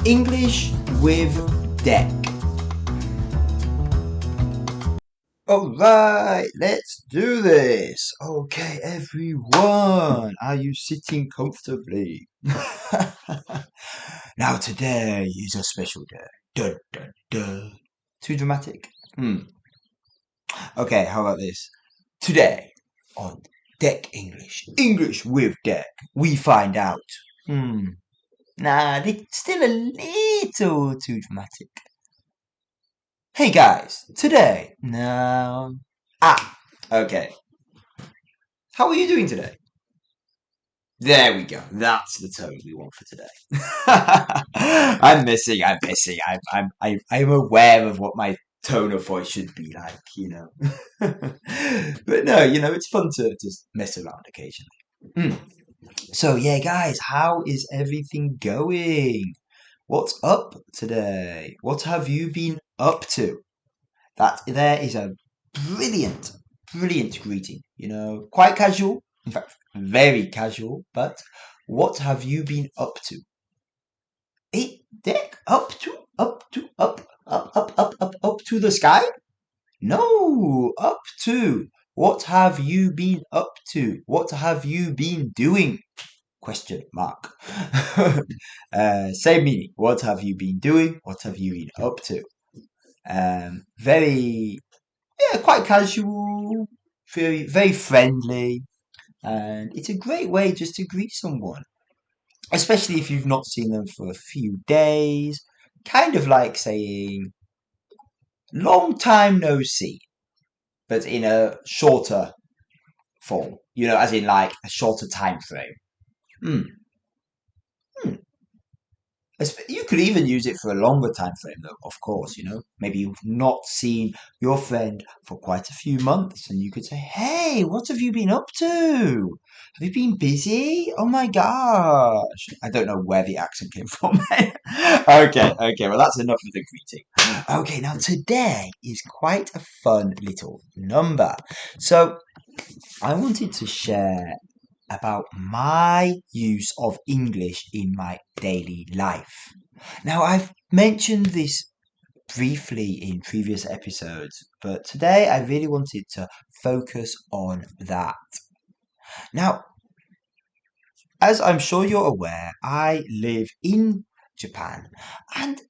English with Deck. Alright, let's do this. Okay, everyone, are you sitting comfortably? Now today is a special day. Dun, dun, dun. Too dramatic? Okay, how about this? Today on Deck English, English with Deck, we find out. Nah, it's still a little too dramatic. Hey guys, today. No. Okay. How are you doing today? There we go. That's the tone we want for today. I'm missing. I'm aware of what my tone of voice should be like. But no, it's fun to just mess around occasionally. So yeah, guys, how is everything going? What's up today? What have you been up to? That there is a brilliant, brilliant greeting. Quite casual, in fact, very casual. But what have you been up to? Deck up to the sky? No, up to. What have you been up to? What have you been doing? Question mark. Same meaning. What have you been doing? What have you been up to? Very, yeah, quite casual, very, very friendly, and it's a great way just to greet someone, especially if you've not seen them for a few days. Kind of like saying, long time no see, but in a shorter form, as in like a shorter time frame. Hmm. Hmm. You could even use it for a longer time frame, though, of course, Maybe you've not seen your friend for quite a few months, and you could say, hey, what have you been up to? Have you been busy? Oh my gosh. I don't know where the accent came from. Okay, well, that's enough of the greeting. Okay, now today is quite a fun little number. So, I wanted to share about my use of English in my daily life. Now, I've mentioned this briefly in previous episodes, but today I really wanted to focus on that. Now, as I'm sure you're aware, I live in Japan, and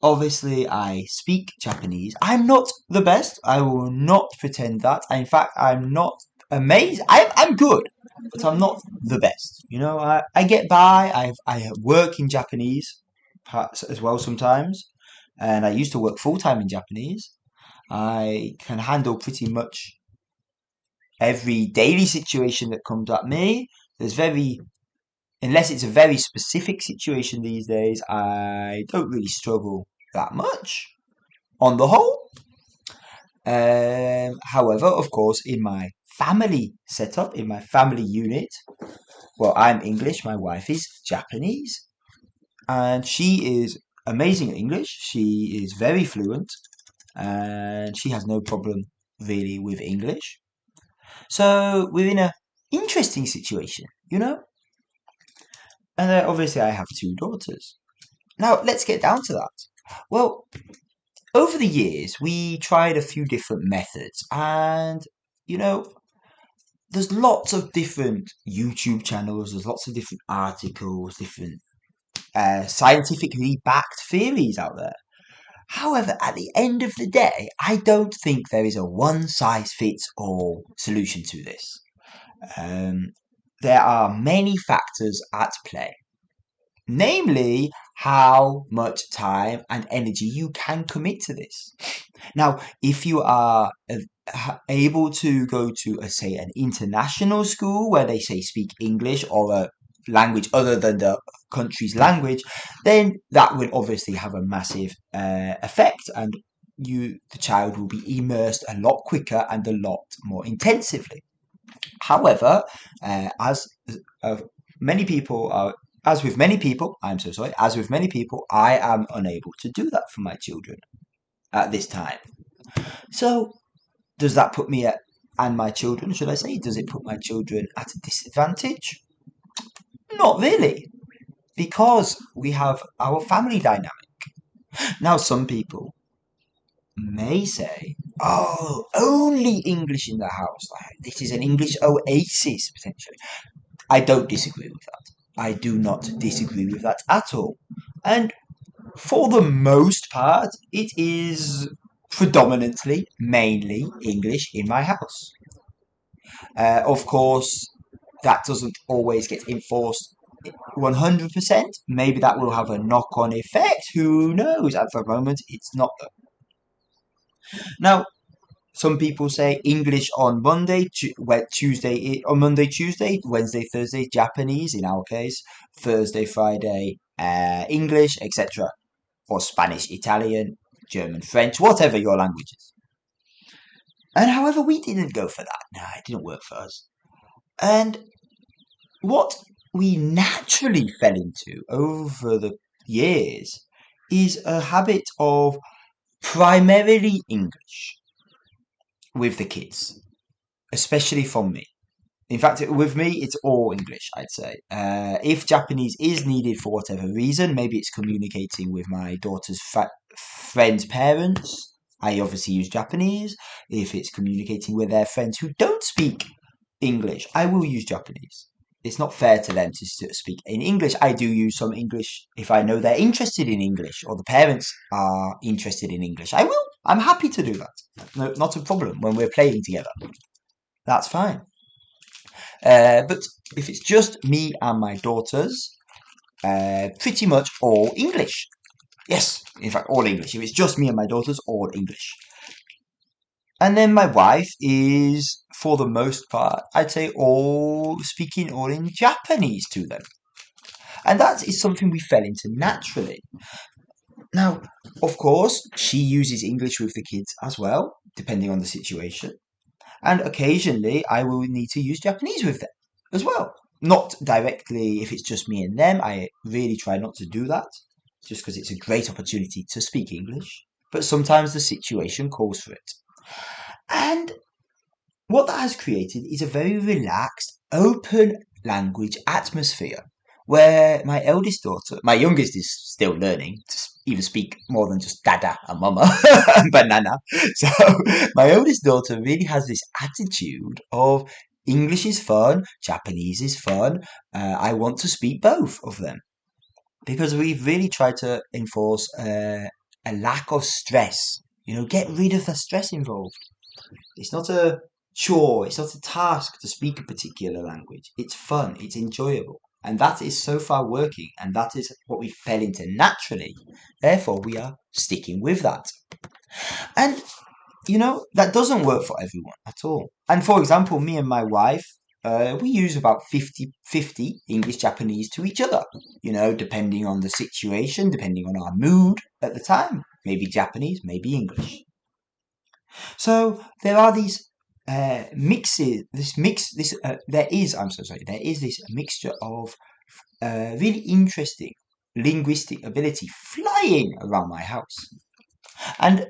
obviously I speak Japanese. I'm not the best. I will not pretend that. In fact, I'm not amazing. I'm good, but I'm not the best. I get by. I work in Japanese as well sometimes, and I used to work full time in Japanese. I can handle pretty much every daily situation that comes at me. Unless it's a very specific situation these days, I don't really struggle that much on the whole. However, of course, in my family setup, in my family unit, well, I'm English, my wife is Japanese, and she is amazing at English. She is very fluent, and she has no problem really with English. So we're in a interesting situation. And obviously, I have two daughters. Now, let's get down to that. Well, over the years, we tried a few different methods, and you know, there's lots of different YouTube channels, there's lots of different articles, different scientifically backed theories out there. However, at the end of the day, I don't think there is a one size fits all solution to this. Um, there are many factors at play, namely how much time and energy you can commit to this. Now, if you are able to go to, say, an international school where they say speak English or a language other than the country's language, then that will obviously have a massive effect, and the child will be immersed a lot quicker and a lot more intensively. However, as many people are as with many people, I'm so sorry, as with many people, I am unable to do that for my children at this time. So, does that put me and my children, should I say, does it put my children at a disadvantage? Not really. because we have our family dynamic. Now, some people may say, oh, only English in the house. Like, this is an English oasis, potentially. I don't disagree with that. I do not disagree with that at all. And for the most part, it is predominantly, mainly English in my house. Of course, that doesn't always get enforced 100%. Maybe that will have a knock on effect. Who knows? At the moment, it's not. Now, some people say English on Monday, Tuesday on Monday, Tuesday, Wednesday, Thursday, Japanese in our case, Thursday, Friday, English, etc. Or Spanish, Italian, German, French, whatever your language is. And however, we didn't go for that. No, it didn't work for us. And what we naturally fell into over the years is a habit of primarily English with the kids, especially from me. In fact, with me, it's all English, I'd say. If Japanese is needed for whatever reason, maybe it's communicating with my daughter's friends' parents, I obviously use Japanese. If it's communicating with their friends who don't speak English, I will use Japanese. It's not fair to them to speak in English. I do use some English if I know they're interested in English or the parents are interested in English. I will. I'm happy to do that. No, not a problem when we're playing together. That's fine. But if it's just me and my daughters, pretty much all English. Yes, in fact, all English. If it's just me and my daughters, all English. And then my wife is, for the most part, I'd say all speaking all in Japanese to them. And that is something we fell into naturally. Now, of course, she uses English with the kids as well, depending on the situation. And occasionally, I will need to use Japanese with them as well. Not directly if it's just me and them. I really try not to do that, just because it's a great opportunity to speak English. But sometimes the situation calls for it. And what that has created is a very relaxed, open language atmosphere where my eldest daughter, my youngest is still learning to even speak more than just dada and mama and banana. So my oldest daughter really has this attitude of English is fun, Japanese is fun. I want to speak both of them because we've really tried to enforce a lack of stress. Get rid of the stress involved. It's not a chore, it's not a task to speak a particular language. It's fun, it's enjoyable. And that is so far working, and that is what we fell into naturally. Therefore, we are sticking with that. And, that doesn't work for everyone at all. And for example, me and my wife, we use about 50-50 English Japanese to each other, depending on the situation, depending on our mood at the time. Maybe Japanese, maybe English. So there are these mixes. There is this mixture of really interesting linguistic ability flying around my house, and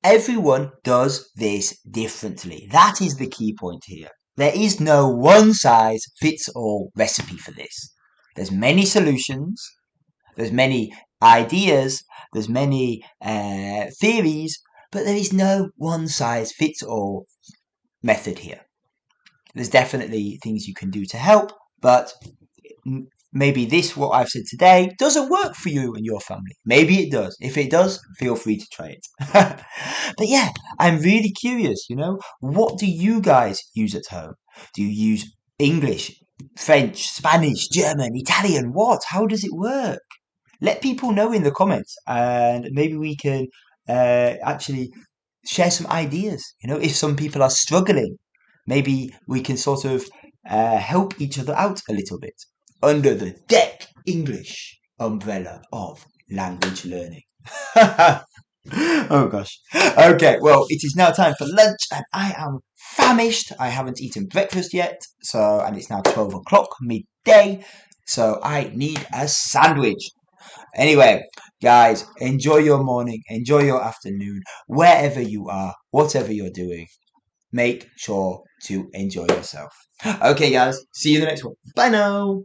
everyone does this differently. That is the key point here. There is no one size fits all recipe for this. There's many solutions. There's many ideas. There's many theories. But there is no one size fits all method here. There's definitely things you can do to help, but maybe what I've said today doesn't work for you and your family. Maybe it does. If it does, feel free to try it. But yeah, I'm really curious, what do you guys use at home? Do you use English, French, Spanish, German, Italian? What? How does it work? Let people know in the comments, and maybe we can actually share some ideas. If some people are struggling, maybe we can sort of help each other out a little bit under the Deck English umbrella of language learning. Oh gosh. Okay, well, it is now time for lunch, and I am famished. I haven't eaten breakfast yet, and it's now 12 o'clock midday, so I need a sandwich. Anyway, guys, enjoy your morning, enjoy your afternoon, wherever you are, whatever you're doing. Make sure to enjoy yourself. Okay, guys, see you in the next one. Bye now.